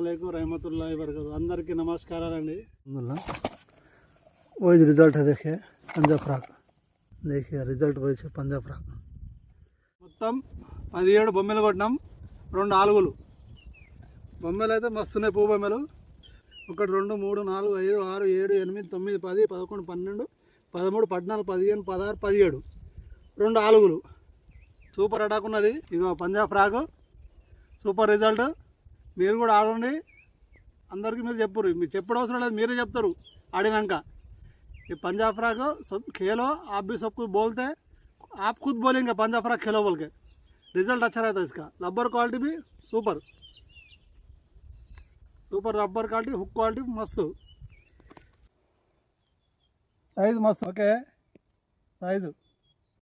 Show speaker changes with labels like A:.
A: वालेकुम रहमतुल्लाहि वबरकातुहू। अंदर की नमस्काराలండి। वो रिजल्ट है, देखिए पंजा फ्राक, देखिए रिजल्ट వచ్చి పంజా ఫ్రాక్ మొత్తం 17 బొమ్మలు కొట్టినాం, 2 ఆలుగులు బొమ్మలు అయితే మస్తున్నాయి, పువ్వు బొమ్మలు 1 2 3 4 5 6 7 8 9 10 11 12 13 14 15 16 17 2 ఆలుగులు సూపర్ అటాక్ ఉన్నది। ఇగో పంజా ఫ్రాక్ సూపర్ రిజల్ట్। మీరు కూడా ఆడండి, అందరికీ మీరు చెప్పురు, మీరు చెప్పడం అవసరం లేదు, మీరే చెప్తారు आड़िनाक। ये पंजाब फ्राक सब खेलो, आप भी सब कुछ बोलते हैं, आप खुद बोलेंगे पंजाब फ्राक खेलो बोल के, रिजल्ट अच्छा रहता है इसका। रबर क्वालिटी भी super super, rubber quality, hook quality मस्त, साइज मस्त, ओके साइज